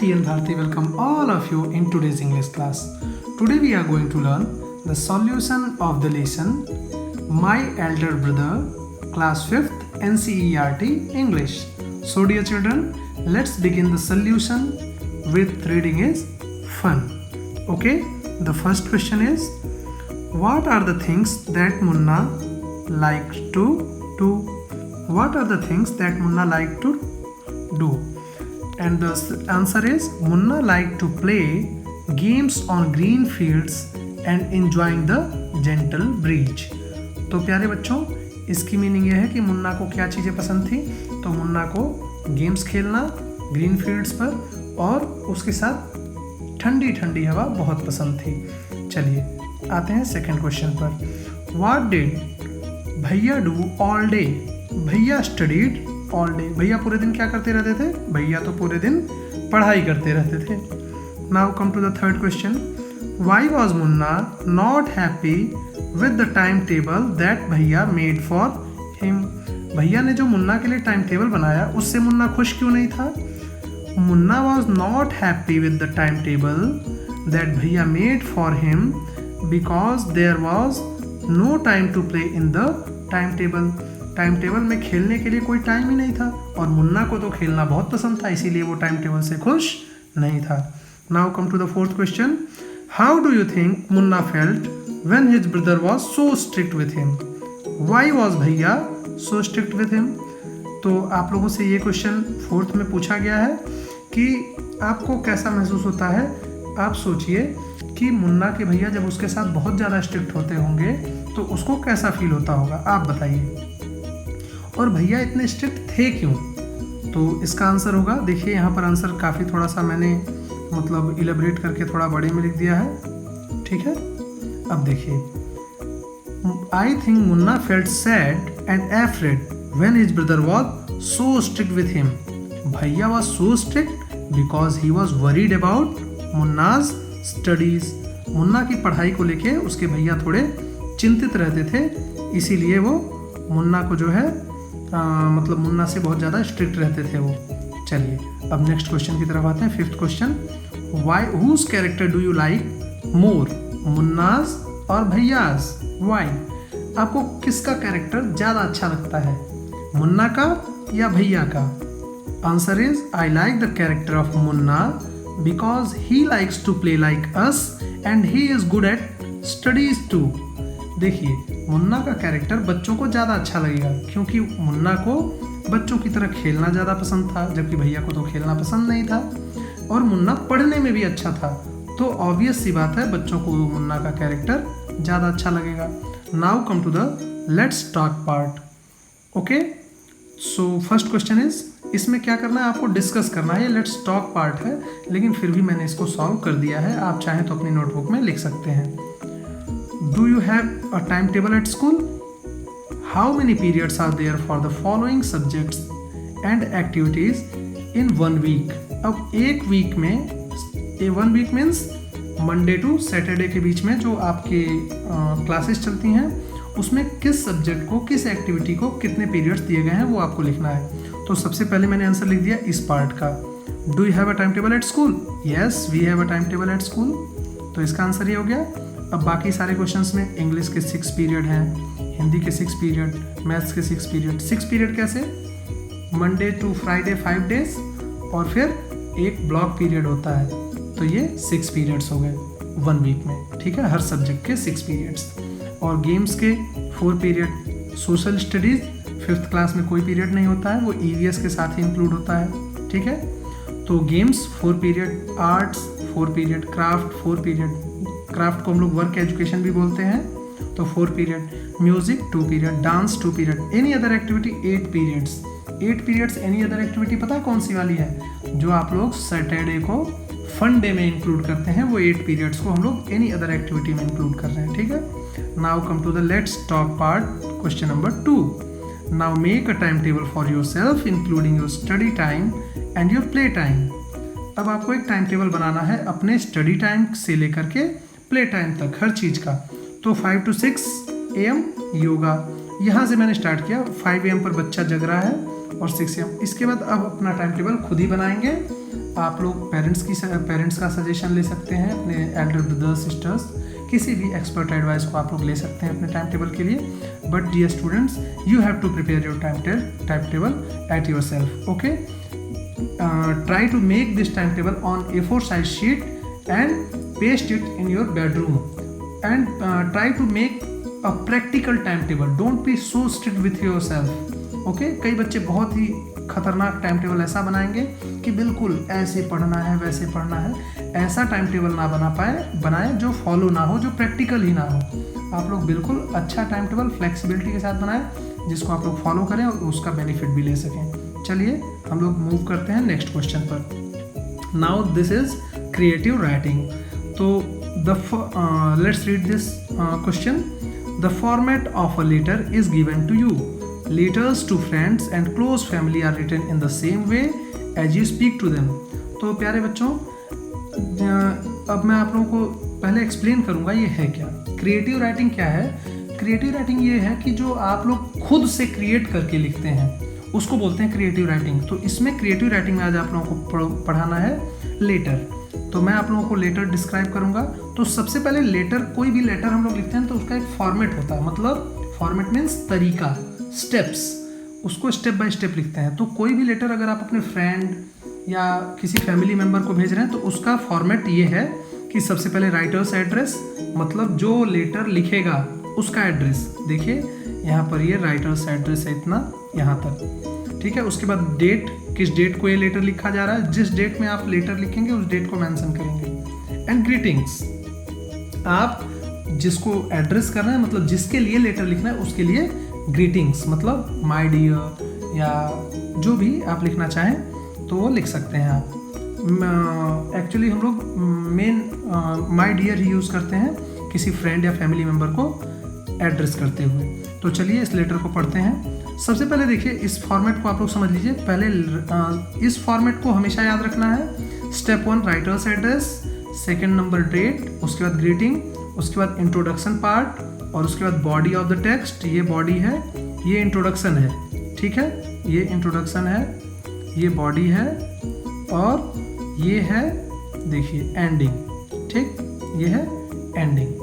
TN Bharti welcome all of you in today's English class. Today we are going to learn the solution of the lesson My Elder Brother, class 5th NCERT English. So dear children, let's begin the solution with reading is fun. Okay, the first question is, what are the things that Munna liked to do? What are the things that Munna liked to do? And the answer is Munna liked to play games on green fields and enjoying the gentle breeze. तो प्यारे बच्चों, इसकी meaning यह है कि मुन्ना को क्या चीज़ें पसंद थी। तो मुन्ना को गेम्स खेलना ग्रीन फील्ड्स पर और उसके साथ ठंडी ठंडी हवा बहुत पसंद थी। चलिए आते हैं सेकंड क्वेश्चन पर। व्हाट डिड भैया डू ऑल डे? भैया स्टडीड ऑल डे। भैया पूरे दिन क्या करते रहते थे? भैया तो पूरे दिन पढ़ाई करते रहते थे। Now come to the third question. Why was Munna not happy with the time table that भैया मेड फॉर हिम? भैया ने जो मुन्ना के लिए टाइम टेबल बनाया उससे मुन्ना खुश क्यों नहीं था? Munna was not happy with the time table that भैया made for him because there was no time to play in the time table. Time table में खेलने के लिए कोई टाइम ही नहीं था और मुन्ना को तो खेलना बहुत पसंद था, इसीलिए वो टाइम टेबल से खुश नहीं था। Now come to the fourth question. How do you think Munna felt when his brother was so strict with him? Why was भैया सो स्ट्रिक्ट विथ हिम? तो आप लोगों से ये क्वेश्चन फोर्थ में पूछा गया है कि आपको कैसा महसूस होता है। आप सोचिए कि मुन्ना के भैया जब उसके साथ बहुत ज़्यादा स्ट्रिक्ट होते होंगे तो उसको कैसा फील होता होगा, आप बताइए। और भैया इतने स्ट्रिक्ट थे क्यों? तो इसका आंसर होगा, देखिए यहाँ पर आंसर काफ़ी थोड़ा सा मैंने मतलब इलेबरेट करके थोड़ा बड़े में लिख दिया है, ठीक है। अब देखिए, I think Munna felt sad and afraid when his brother was so strict with him. Bhaiya was so strict because he was worried about Munna's studies. Munna की पढ़ाई को लेके उसके भैया थोड़े चिंतित रहते थे, इसीलिए वो मुन्ना को जो है मतलब मुन्ना से बहुत ज़्यादा स्ट्रिक्ट रहते थे वो। चलिए अब नेक्स्ट क्वेश्चन की तरफ आते हैं। Fifth question. Why whose character do you like more, Munna's और भैयाज? वाई? आपको किसका कैरेक्टर ज़्यादा अच्छा लगता है, मुन्ना का या भैया का? Answer is I like the character of Munna because he likes to play like us and he is good at studies too. देखिए, मुन्ना का कैरेक्टर बच्चों को ज़्यादा अच्छा लगेगा क्योंकि मुन्ना को बच्चों की तरह खेलना ज़्यादा पसंद था, जबकि भैया को तो खेलना पसंद नहीं था। और मुन्ना पढ़ने में भी अच्छा था, तो ऑब्वियस सी बात है बच्चों को मुन्ना का कैरेक्टर ज़्यादा अच्छा लगेगा। Now come to the let's talk part. Okay, so first question is, इसमें क्या करना है, आपको डिस्कस करना है। ये लेट्स टॉक पार्ट है, लेकिन फिर भी मैंने इसको सॉल्व कर दिया है, आप चाहें तो अपनी नोटबुक में लिख सकते हैं। Do you have a timetable at school? How many periods are there for the following subjects and activities in 1 week? अब एक वीक में, 1 week means Monday to Saturday के बीच में जो आपके क्लासेस चलती हैं, उसमें किस सब्जेक्ट को, किस एक्टिविटी को कितने पीरियड्स दिए गए हैं वो आपको लिखना है। तो सबसे पहले मैंने आंसर लिख दिया इस पार्ट का। Do you have a time table at school? Yes, we have a time table at school. तो इसका आंसर ये हो गया। अब बाकी सारे क्वेश्चंस में इंग्लिश के 6 पीरियड हैं, हिंदी के 6 पीरियड, मैथ्स के 6 पीरियड। 6 पीरियड कैसे? मंडे टू फ्राइडे 5 डेज और फिर एक ब्लॉक पीरियड होता है, तो ये 6 पीरियड्स हो गए 1 वीक में, ठीक है। हर सब्जेक्ट के 6 पीरियड्स। और गेम्स के 4 period. Social studies 5th class में कोई पीरियड नहीं होता है, वो EVS के साथ ही इंक्लूड होता है, ठीक है। तो games 4 period, arts 4 period, craft 4 period, craft को हम लोग वर्क एजुकेशन भी बोलते हैं, तो 4 period, music 2 period, dance 2 period, any other activity 8 periods. 8 periods any other activity पता है कौन सी वाली है? जो आप लोग सैटरडे को फन डे में इंक्लूड करते हैं, वो 8 पीरियड्स को हम लोग एनी अदर एक्टिविटी में इंक्लूड कर रहे हैं, ठीक है। Now come to the let's talk part, question number 2। Now make a time table for yourself including your study time and your play time. अब आपको एक टाइम टेबल बनाना है अपने स्टडी टाइम से लेकर के प्ले टाइम तक, हर चीज़ का। तो 5 to 6 AM योगा, यहाँ से मैंने स्टार्ट किया। 5 AM पर बच्चा जग रहा है और 6 AM। इसके बाद अब अपना टाइम टेबल खुद ही बनाएंगे आप लोग पेरेंट्स का सजेशन ले सकते हैं, अपने एल्डर ब्रदर्स सिस्टर्स, किसी भी एक्सपर्ट एडवाइस को आप लोग ले सकते हैं अपने टाइम टेबल के लिए. But dear students, you have to prepare your time table at yourself. Okay, try to make this time table on A4 size sheet and paste it in your bedroom, and try to make a practical timetable. Don't be so strict with yourself. Okay? कई बच्चे बहुत ही खतरनाक time table ऐसा बनाएंगे कि बिल्कुल ऐसे पढ़ना है वैसे पढ़ना है. ऐसा टाइम टेबल ना बनाए जो फॉलो ना हो, जो प्रैक्टिकल ही ना हो. आप लोग बिल्कुल अच्छा टाइम टेबल फ्लेक्सिबिलिटी के साथ बनाएं जिसको आप लोग फॉलो करें और उसका बेनिफिट भी ले सकें. चलिए हम लोग मूव करते हैं नेक्स्ट क्वेश्चन पर. Now this is creative writing. तो let's read this question. The format of a letter is given to you. Letters to friends and close family are written in the same way as you speak to them. तो प्यारे बच्चों, अब मैं आप लोगों को पहले एक्सप्लेन करूँगा ये है क्या. क्रिएटिव राइटिंग क्या है? क्रिएटिव राइटिंग ये है कि जो आप लोग खुद से क्रिएट करके लिखते हैं उसको बोलते हैं क्रिएटिव राइटिंग. तो इसमें क्रिएटिव राइटिंग में आज आप लोगों को पढ़ाना है लेटर. तो मैं आप लोगों को लेटर डिस्क्राइब करूंगा. तो सबसे पहले लेटर, कोई भी लेटर हम लोग लिखते हैं तो उसका एक फॉर्मेट होता है. मतलब फॉर्मेट मीन्स तरीका, स्टेप्स, उसको स्टेप बाय स्टेप लिखते हैं. तो कोई भी लेटर अगर आप अपने फ्रेंड या किसी फैमिली मेम्बर को भेज रहे हैं तो उसका फॉर्मेट ये है कि सबसे पहले राइटर्स एड्रेस, मतलब जो लेटर लिखेगा उसका एड्रेस. देखिए यहाँ पर ये राइटर्स एड्रेस है इतना यहाँ तक, ठीक है. उसके बाद डेट, किस डेट को ये लेटर लिखा जा रहा है, जिस डेट में आप लेटर लिखेंगे उस डेट को मेंशन करेंगे. एंड ग्रीटिंग्स, आप जिसको एड्रेस कर रहे हैं, मतलब जिसके लिए लेटर लिखना है उसके लिए ग्रीटिंग्स, मतलब माय डियर या जो भी आप लिखना चाहें तो वो लिख सकते हैं आप. एक्चुअली हम लोग मेन माय डियर ही यूज़ करते हैं किसी फ्रेंड या फैमिली मेम्बर को एड्रेस करते हुए. तो चलिए इस लेटर को पढ़ते हैं. सबसे पहले देखिए इस फॉर्मेट को आप लोग समझ लीजिए. पहले इस फॉर्मेट को हमेशा याद रखना है. Step 1 writer's address, second number date, उसके बाद ग्रीटिंग, उसके बाद इंट्रोडक्शन पार्ट, और उसके बाद बॉडी ऑफ द टेक्स्ट. ये बॉडी है, ये इंट्रोडक्शन है, ठीक है. ये इंट्रोडक्शन है, ये बॉडी है, और ये है देखिए एंडिंग, ठीक, ये है एंडिंग.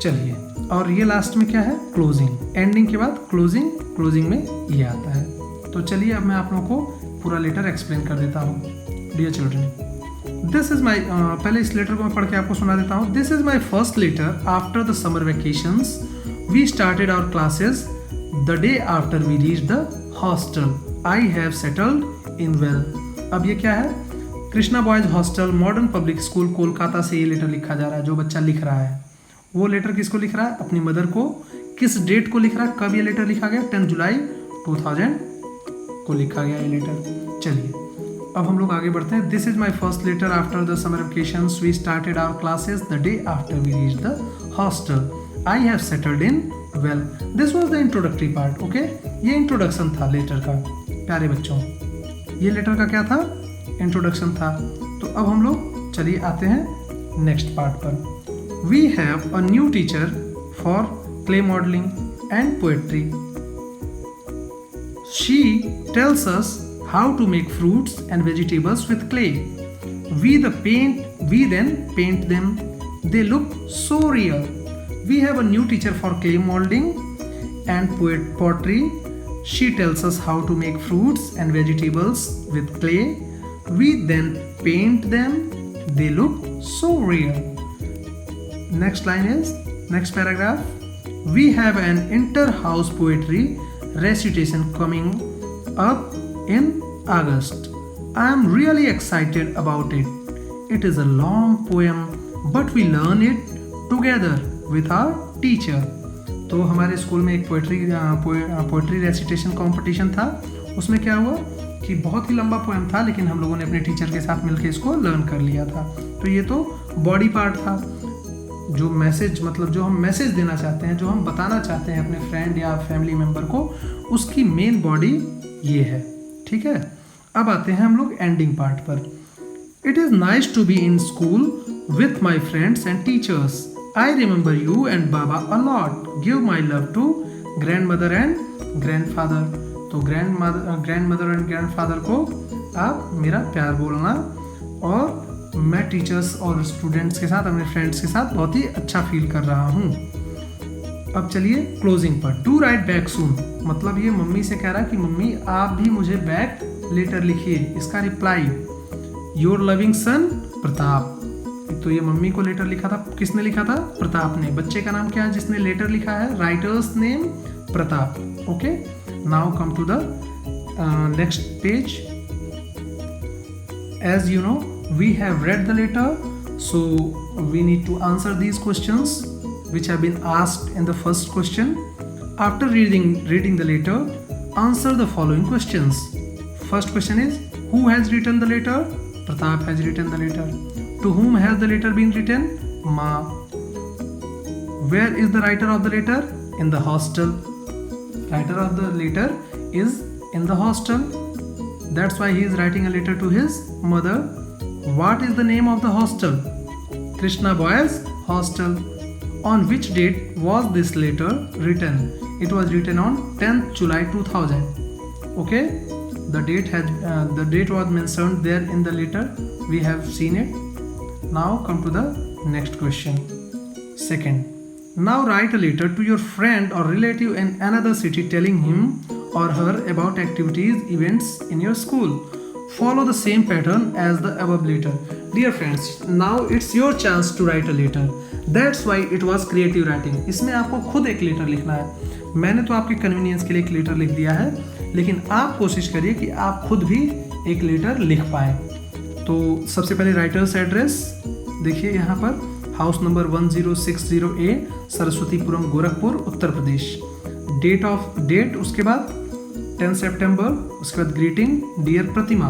चलिए, और ये लास्ट में क्या है, क्लोजिंग. एंडिंग के बाद क्लोजिंग, क्लोजिंग में ये आता है. तो चलिए अब मैं आप लोगों को पूरा लेटर एक्सप्लेन कर देता हूँ. Dear children, this is my, पहले इस लेटर को मैं पढ़ के आपको सुना देता हूँ. This is my first letter after the summer vacations. We started our classes the day after we reach the hostel. I have settled in well. अब ये क्या है, Krishna boys hostel modern public school Kolkata से ये लेटर लिखा जा रहा है. जो बच्चा लिख रहा है वो लेटर किसको लिख रहा है, अपनी मदर को. किस डेट को लिख रहा है, कब ये लेटर लिखा गया, 10 जुलाई 2000 को लिखा गया ये लेटर. चलिए अब हम लोग आगे बढ़ते हैं. This is my first letter after the summer vacations. We started our classes the day after we reach the hostel. I have settled in well. This was the introductory part. Okay, ये introduction था letter का. प्यारे बच्चों, ये letter का क्या था, introduction था. तो अब हम लोग चलिए आते हैं नेक्स्ट पार्ट पर. We have a new teacher for clay modeling and poetry. She tells us how to make fruits and vegetables with clay. We then paint them. They look so real. We have a new teacher for clay modeling and pottery. She tells us how to make fruits and vegetables with clay. We then paint them. They look so real. Next line is, next paragraph. We have an inter-house poetry recitation coming up in August. I am really excited about it. It is a long poem, but we learn it together with our teacher. तो हमारे school में एक poetry recitation competition था. उसमें क्या हुआ कि बहुत ही लंबा पोएम था, लेकिन हम लोगों ने अपने टीचर के साथ मिलकर इसको लर्न कर लिया था. तो ये तो बॉडी पार्ट था. जो मैसेज, मतलब जो हम मैसेज देना चाहते हैं, जो हम बताना चाहते हैं अपने फ्रेंड या फैमिली मेम्बर को, उसकी मेन बॉडी ये है, ठीक है. अब आते हैं हम लोग एंडिंग पार्ट पर. It is nice to be in school with my friends and teachers. I remember you and Baba a lot. Give my love to grandmother and grandfather. तो grandmother and grandfather को आप मेरा प्यार बोलना, और मैं teachers और students के साथ, अपने फ्रेंड्स के साथ बहुत ही अच्छा फील कर रहा हूँ। अब चलिए क्लोजिंग पर। डू राइट बैक सून, मतलब ये मम्मी से कह रहा है कि मम्मी आप भी मुझे बैक लेटर लिखिए। इसका reply your loving son Pratap. तो ये मम्मी को लेटर लिखा था, किसने लिखा था? प्रताप ने। बच्चे का नाम क्या है जिसने लेटर लिखा है? Writer's name Pratap. Okay, now come to the next page. As you know we have read the letter, so we need to answer these questions which have been asked in the first question. After reading the letter, answer the following questions. First question is, who has written the letter? Pratap has written the letter. To whom has the letter been written? Ma. Where is the writer of the letter? In the hostel. Writer of the letter is in the hostel. That's why he is writing a letter to his mother. What is the name of the hostel? Krishna Boys Hostel. On which date was this letter written? It was written on 10th July 2000. Okay, the date was mentioned there in the letter. We have seen it. Now come to the next question. Second, now write a letter to your friend or relative in another city telling him or her about activities, events in your school. Follow the same pattern as the above letter. Dear friends, now it's your chance to write a letter. That's why it was creative writing. इसमें आपको खुद एक letter लिखना है। मैंने तो आपके convenience के लिए एक लेटर लिख दिया है, लेकिन आप कोशिश करिए कि आप खुद भी एक लेटर लिख पाएँ। तो सबसे पहले राइटर्स एड्रेस देखिए यहाँ पर, house number 1060A, Saraswatipuram, Gorakhpur, Uttar Pradesh. Date उसके बाद 10 सितंबर, उसके बाद ग्रीटिंग डियर प्रतिमा।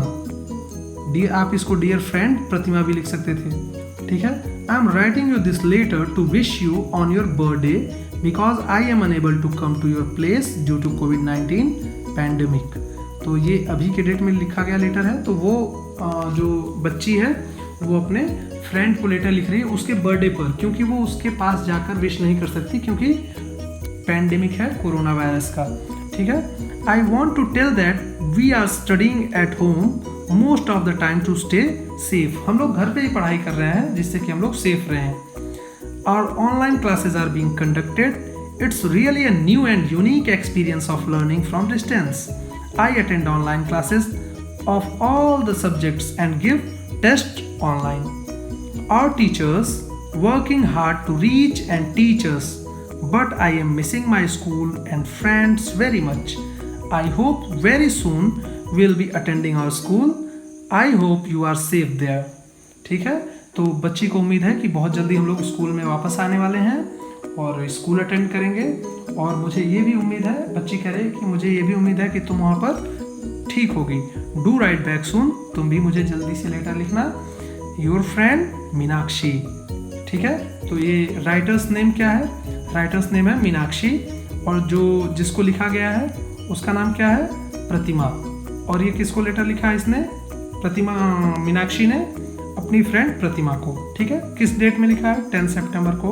आप इसको डियर फ्रेंड प्रतिमा भी लिख सकते थे, ठीक है। I am writing you this letter to wish you on your birthday because I am unable to come to your place due to कोविड-19 पैंडेमिक। तो ये अभी के डेट में लिखा गया लेटर है। तो वो जो बच्ची है वो अपने फ्रेंड को लेटर लिख रही है उसके बर्थडे पर, क्योंकि वो उसके पास जाकर विश नहीं कर सकती क्योंकि पैंडेमिक है कोरोना वायरस का, ठीक है। I want to tell that we are studying at home most of the time to stay safe. हम लोग घर पे ही पढ़ाई कर रहे हैं जिससे कि हम लोग सेफ रहें। और online classes are being conducted. It's really a new and unique experience of learning from distance. I attend online classes of all the subjects and give test online. Our teachers working hard to reach and teach us, but I am missing my school and friends very much. I hope very soon we'll be attending our school. I hope you are safe there. ठीक है, तो बच्ची को उम्मीद है कि बहुत जल्दी हम लोग स्कूल में वापस आने वाले हैं और स्कूल अटेंड करेंगे। और मुझे ये भी उम्मीद है, बच्ची कह रही है कि मुझे ये भी उम्मीद है कि तुम वहाँ पर ठीक होगी। डू राइट बैक सून, तुम भी मुझे जल्दी से लेटर लिखना। योर फ्रेंड मीनाक्षी, ठीक है। तो ये राइटर्स नेम क्या है? राइटर्स नेम है मीनाक्षी, और जो जिसको लिखा गया है उसका नाम क्या है? प्रतिमा। और ये किसको लेटर लिखा है इसने? प्रतिमा, मीनाक्षी ने अपनी फ्रेंड प्रतिमा को, ठीक है। किस डेट में लिखा है? 10 सितंबर को।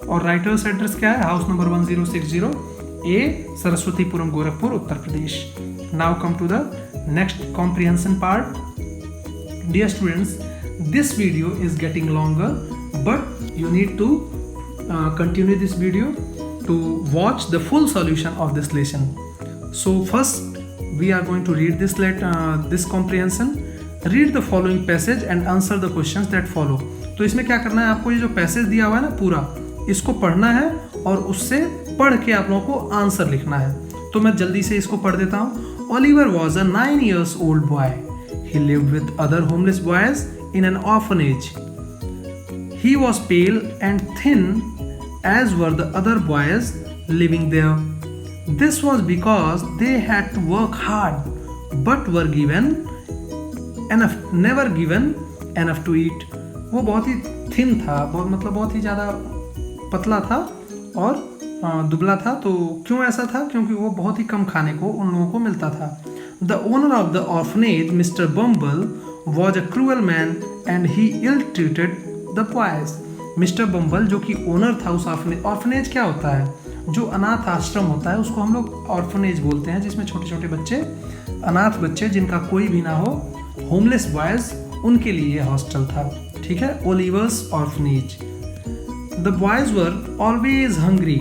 और राइटर्स एड्रेस क्या है? House number 1060A, Saraswatipuram, Gorakhpur, Uttar Pradesh. Now come to the next comprehension part. Dear students, this video is getting longer, but you need to continue this video to watch the full solution of this lesson. So first we are going to read this comprehension. Read the following passage and answer the questions that follow. तो इसमें क्या करना है आपको? ये जो passage दिया हुआ है ना पूरा, इसको पढ़ना है और उससे पढ़ के आप लोगों को आंसर लिखना है। तो मैं जल्दी से इसको पढ़ देता हूँ। Oliver was a 9 years old boy. He lived with other homeless boys in an orphanage. He was pale and thin as were the other boys living there. This was because they had to work hard but were never given enough to eat. वो बहुत ही thin था, बहुत ही ज़्यादा पतला था और दुबला था। तो क्यों ऐसा था? क्योंकि वो बहुत ही कम खाने को उन लोगों को मिलता था। The owner of the orphanage, Mr. Bumble, was a cruel man and he ill-treated the boys. Mister Bumble जो कि ओनर था उस ऑर्फनेज क्या होता है? जो अनाथ आश्रम होता है उसको हम लोग ऑर्फनेज बोलते हैं, जिसमें छोटे छोटे बच्चे, अनाथ बच्चे जिनका कोई भी ना हो, होमलेस बॉयज़, उनके लिए हॉस्टल था। ठीक है, Oliver's orphanage. The boys were always hungry,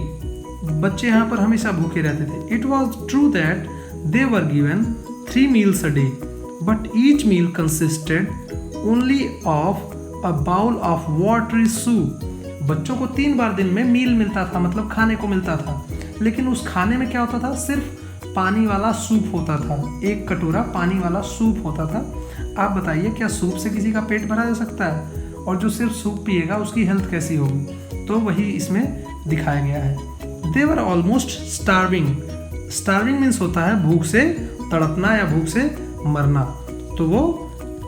बच्चे यहाँ पर हमेशा भूखे रहते थे। It was true that they were given 3 meals a day, but each meal consisted only of a bowl of watery soup. बच्चों को 3 बार दिन में मील मिलता था, मतलब खाने को मिलता था, लेकिन उस खाने में क्या होता था, सिर्फ पानी वाला सूप होता था, एक कटोरा पानी वाला सूप होता था। आप बताइए क्या सूप से किसी का पेट भरा जा सकता है? और जो सिर्फ सूप पिएगा उसकी हेल्थ कैसी होगी? तो वही इसमें दिखाया गया है। They were almost starving, starving means होता है भूख से तड़पना या भूख से मरना, तो वो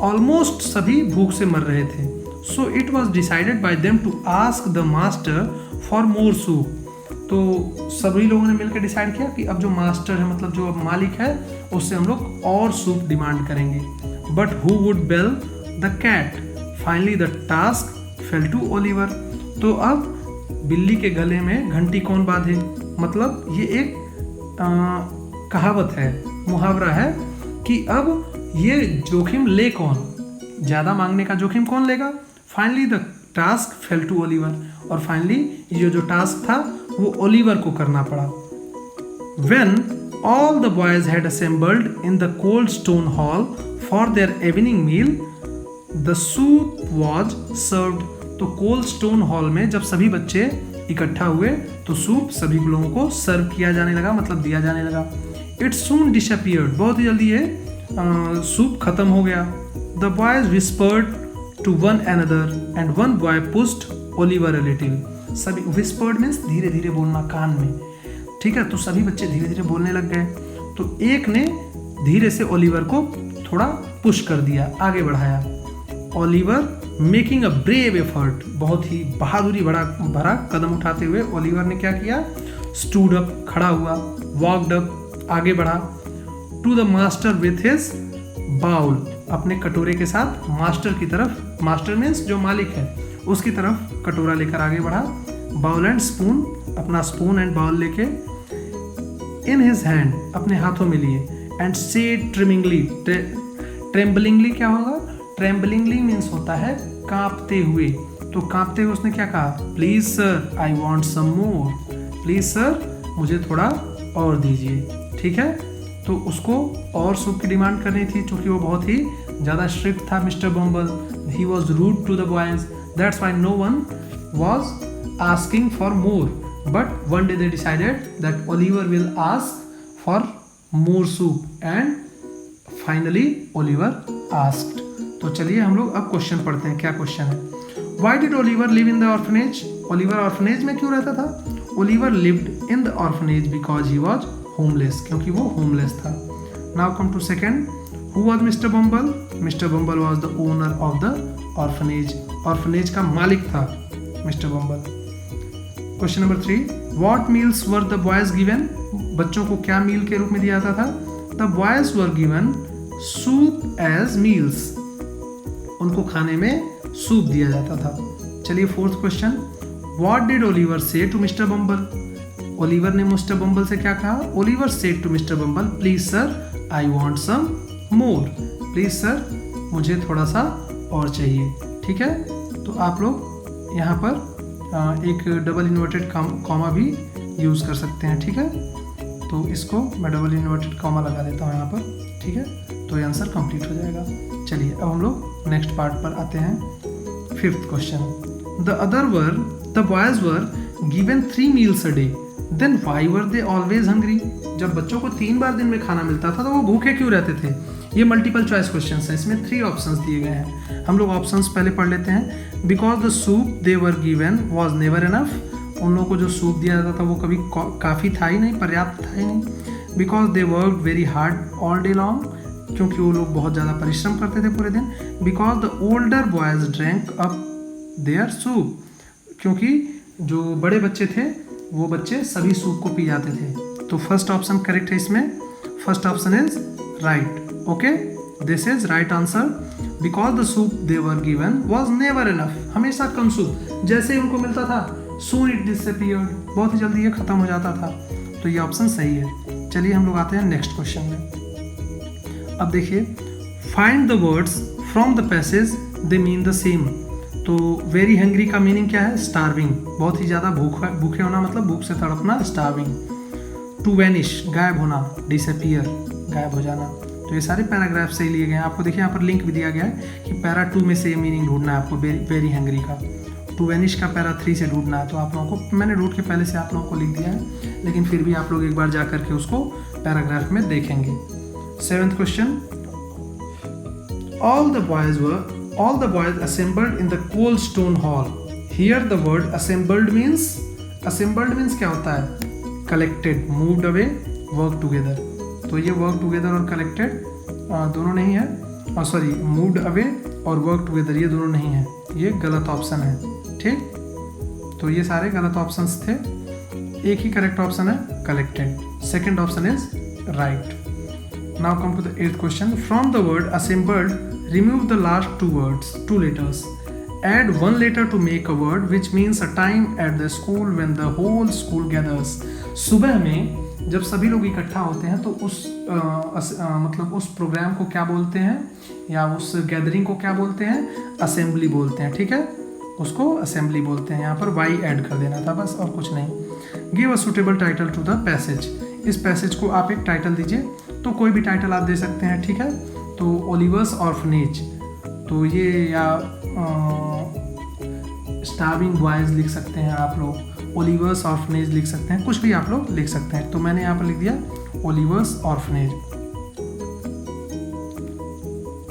ऑलमोस्ट सभी भूख से मर रहे थे। So it was decided by them to ask the master for more soup, तो सभी लोगों ने मिलकर डिसाइड किया कि अब जो मास्टर है, मतलब जो अब मालिक है, उससे हम लोग और सूप डिमांड करेंगे। But who would bell the cat, finally the task fell to Oliver, तो अब बिल्ली के गले में घंटी कौन बांधे, मतलब ये एक कहावत है, मुहावरा है कि अब ये जोखिम ले कौन, ज़्यादा मांगने का जोखिम कौन लेगा। Finally the task fell to Oliver, और फाइनली ये जो टास्क था वो ओलिवर को करना पड़ा। When all the boys had assembled in the cold stone hall for their evening meal, the soup was served. तो कोल्ड स्टोन हॉल में जब सभी बच्चे इकट्ठा हुए तो सूप सभी लोगों को सर्व किया जाने लगा, मतलब दिया जाने लगा। इट सून डिसअपियर्ड, बहुत ही जल्दी ये सूप खत्म हो गया। The boys whispered to one another and one boy pushed Oliver a little, सभी विस्पर्ड मीन्स धीरे धीरे बोलना कान में, ठीक है, तो सभी बच्चे धीरे धीरे बोलने लग गए, तो एक ने धीरे से ओलिवर को थोड़ा पुश कर दिया, आगे बढ़ाया। Oliver making a brave effort, बहुत ही बहादुरी भरा कदम उठाते हुए ओलिवर ने क्या किया, स्टूड अप, खड़ा हुआ, वॉकड अप, आगे बढ़ा, to the master with his bowl, अपने कटोरे के साथ मास्टर की तरफ, मास्टर मीन्स जो मालिक है, उसकी तरफ कटोरा लेकर आगे बढ़ा, बाउल एंड स्पून, अपना स्पून एंड बाउल लेके, इन हिज हैंड, अपने हाथों में लिए, एंड सेड ट्रेम्बलिंगली, ट्रेम्बलिंगली क्या होगा, ट्रेम्बलिंगली मीन्स होता है कांपते हुए, तो कांपते हुए उसने क्या कहा, please sir I want some more, please sir मुझे थोड़ा और दीजिए, ठीक है। तो उसको और सूप की डिमांड करनी थी, क्योंकि वो बहुत ही ज़्यादा स्ट्रिक्ट था mister Bumble, he was rude to the boys, that's why no one was asking for more, but one day they decided that Oliver will ask for more soup and finally Oliver asked. तो चलिए हम लोग अब question पढ़ते हैं, क्या question है, why did Oliver live in the orphanage, Oliver orphanage में क्यों रहता था। Oliver lived in the orphanage because he was homeless, क्योंकि वो होमलेस था। Now come to second, who was mister Bumble, mister Bumble was the owner of the orphanage, orphanage का मालिक था mister Bumble. Question number 3, what meals were the boys given, बच्चों को क्या मील के रूप में दिया जाता था, the boys were given soup as meals, उनको खाने में सूप दिया जाता था। चलिए fourth question, what did Oliver say to mister Bumble, Oliver ने मिस्टर बम्बल से क्या कहा, Oliver said to mister Bumble please sir I want some more, please sir मुझे थोड़ा सा और चाहिए, ठीक है। तो आप लोग यहाँ पर एक डबल इन्वर्टेड कॉमा भी यूज़ कर सकते हैं, ठीक है। तो इसको मैं डबल इन्वर्टेड कॉमा लगा देता हूँ यहाँ पर, ठीक है, तो ये आंसर कंप्लीट हो जाएगा। चलिए अब हम लोग नेक्स्ट पार्ट पर आते हैं, fifth question, the other were the boys were given 3 meals a day, then why were they always hungry, जब बच्चों को 3 बार दिन में खाना मिलता था तो वो भूखे क्यों रहते थे। ये मल्टीपल चॉइस क्वेश्चन है, इसमें 3 ऑप्शंस दिए गए हैं, हम लोग ऑप्शंस पहले पढ़ लेते हैं। Because the soup they were given was never enough, उन लोगों को जो सूप दिया जाता था वो कभी काफ़ी था ही नहीं, पर्याप्त था ही नहीं। Because they work very hard all day long, क्योंकि वो लोग बहुत ज़्यादा परिश्रम करते थे पूरे दिन। Because the older boys drank up their soup, क्योंकि जो बड़े बच्चे थे वो बच्चे सभी सूप को पी जाते थे। तो फर्स्ट ऑप्शन करेक्ट है इसमें, first option is right, okay, this is right answer. Because the soup they were given was never enough, हमेशा कम सूप, जैसे ही उनको मिलता था soon it disappeared, बहुत ही जल्दी ये ख़त्म हो जाता था। तो ये ऑप्शन सही है। चलिए हम लोग आते हैं नेक्स्ट क्वेश्चन में। अब देखिए, find the words from the passage they mean the same. तो वेरी हंग्री का मीनिंग क्या है? स्टार्विंग, बहुत ही ज़्यादा भूखे होना, मतलब भूख से तड़पना, स्टार्विंग। टू वैनिश, गायब होना, डिसअपियर, गायब हो जाना। तो ये सारे पैराग्राफ से लिए गए हैं। आपको देखिए यहाँ पर लिंक भी दिया गया है कि पैरा 2 में से मीनिंग ढूंढना है आपको वेरी हंग्री का। टू वैनिश का पैरा 3 से ढूंढना है। तो आप लोगों को मैंने ढूंढ के पहले से आप लोगों को लिख दिया है, लेकिन फिर भी आप लोग एक बार जा करके उसको पैराग्राफ में देखेंगे। 7th question, all the boys assembled in the cold stone hall. Here the word assembled means क्या होता है? collected, moved away, work together। तो ये वर्क टुगेदर और कलेक्टेड दोनों नहीं है, और सॉरी मूव्ड अवे और वर्क टुगेदर ये दोनों नहीं है, ये गलत ऑप्शन है। ठीक, तो ये सारे गलत ऑप्शंस थे। एक ही करेक्ट ऑप्शन है collected. Second option is right. Now come to the 8th question. From the word assembled remove the last two letters. Add one letter to make a word which means a time at the school when the whole school gathers. सुबह में जब सभी लोग इकट्ठा होते हैं तो मतलब उस प्रोग्राम को क्या बोलते हैं, या उस गैदरिंग को क्या बोलते हैं? असेंबली बोलते हैं। ठीक है, उसको असेंबली बोलते हैं। यहाँ पर वाई ऐड कर देना था बस, और कुछ नहीं। Give a suitable title to the passage. इस पैसेज को आप एक टाइटल दीजिए। तो कोई भी टाइटल आप दे सकते हैं। ठीक है, तो ओलिवर्स ऑर्फनेज, तो ये, या स्टार्विंग बॉयज लिख सकते हैं आप लोग, ओलिवर्स ऑर्फनेज लिख सकते हैं, कुछ भी आप लोग लिख सकते हैं। तो मैंने यहाँ पर लिख दिया Oliver's orphanage.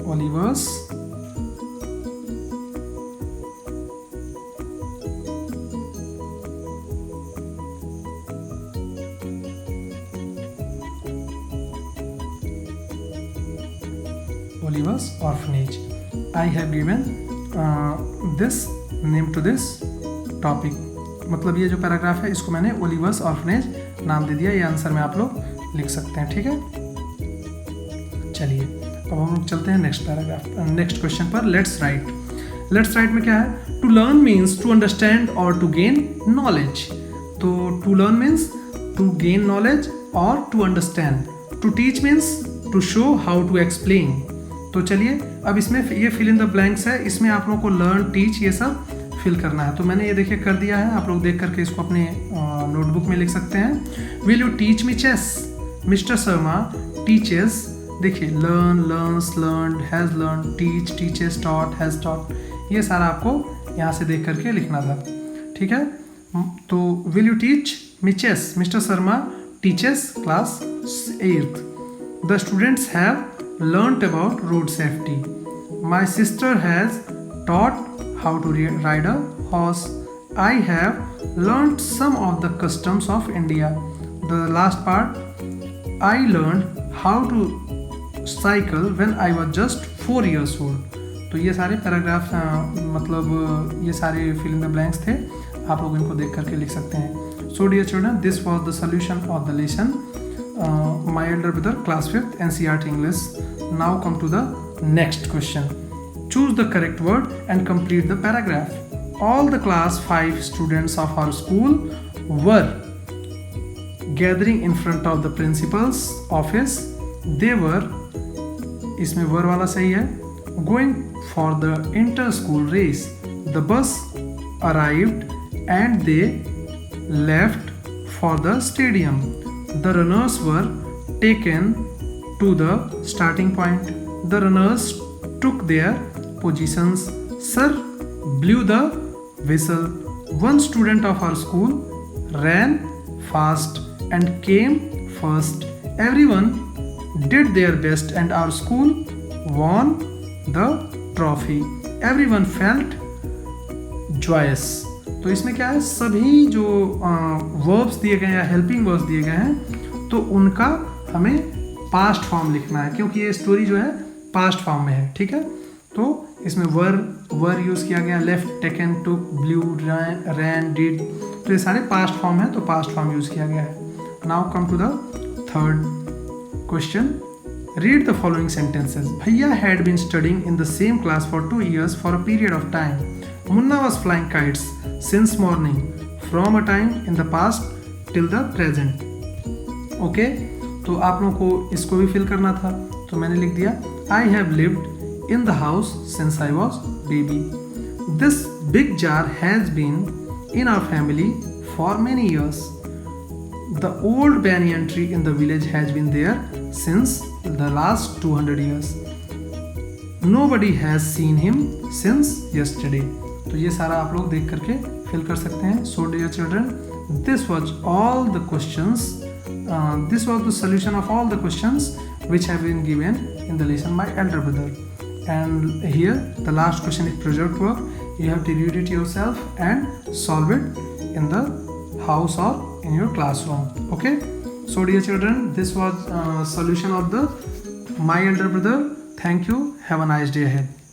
Oliver's orphanage. I have given this name to this topic. मतलब ये जो पैराग्राफ है इसको मैंने ओलिवर्स ऑर्फनेज नाम दे दिया। ये आंसर में आप लोग लिख सकते हैं। ठीक है, चलिए अब हम लोग चलते हैं नेक्स्ट क्वेश्चन पर। लेट्स राइट में क्या है? To learn means to understand और टू गेन नॉलेज। तो to learn means to gain knowledge और to understand. To teach means to show how to explain. तो चलिए अब इसमें ये फिल इन द ब्लैंक्स है, इसमें आप लोगों को लर्न, टीच, ये सब फिल करना है। तो मैंने ये देखिए कर दिया है, आप लोग देख करके इसको अपने नोटबुक में लिख सकते हैं। Will you teach me chess? Mister Sharma teaches, देखिए learn, learns, learned, has learn, teach, teaches, taught, has taught, ये सारा आपको यहाँ से देख करके लिखना था। ठीक है, तो will you teach me chess? Mister Sharma teaches class 8th। The students have learnt about road safety. My sister has taught how to ride a horse. I have learnt some of the customs of India. The last part, I learned how to cycle when I was just 4 years old. तो ये सारे paragraph मतलब ये सारे fill in the blanks थे, आप लोग इनको देख करके लिख सकते हैं। So dear children, this was the solution of the lesson. My elder brother, class 5th, NCERT English. Now come to the next question. Choose the correct word and complete the paragraph. All the class 5 students of our school were gathering in front of the principal's office. They were, इसमें were वाला सही है, going for the inter-school race. The bus arrived and they left for the stadium. The runners were taken to the starting point. The runners took their positions. Sir blew the whistle. One student of our school ran fast and came first. Everyone did their best and our school won the trophy. Everyone felt joyous. तो इसमें क्या है, सभी जो verbs दिए गए हैं या हेल्पिंग वर्ब्स दिए गए हैं तो उनका हमें पास्ट फॉर्म लिखना है, क्योंकि ये स्टोरी जो है पास्ट फॉर्म में है। ठीक है, तो इसमें वर यूज़ किया गया, left, taken, took, blew, ran, did, तो ये सारे पास्ट फॉर्म है तो पास्ट फॉर्म यूज़ किया गया है। Now come to the 3rd question. Read the following sentences. Bhaiya had been studying in the same class for 2 years for a period of time. Munna was flying kites since morning. From a time in the past till the present. Okay, तो आप लोगों को इसको भी fill करना था, तो मैंने लिख दिया I have lived in the house since I was baby. This big jar has been in our family for many years. The old banyan tree in the village has been there since the last 200 years. Nobody has seen him since yesterday. तो ये सारा आप लोग देख करके fill कर सकते हैं। So dear children, this was all the questions. This was the solution of all the questions which have been given in the lesson My Elder Brother. And here the last question is project work. You have to read it yourself and solve it in the house or in your classroom. Okay, so dear children, this was solution of the My Elder Brother. Thank you. Have a nice day ahead.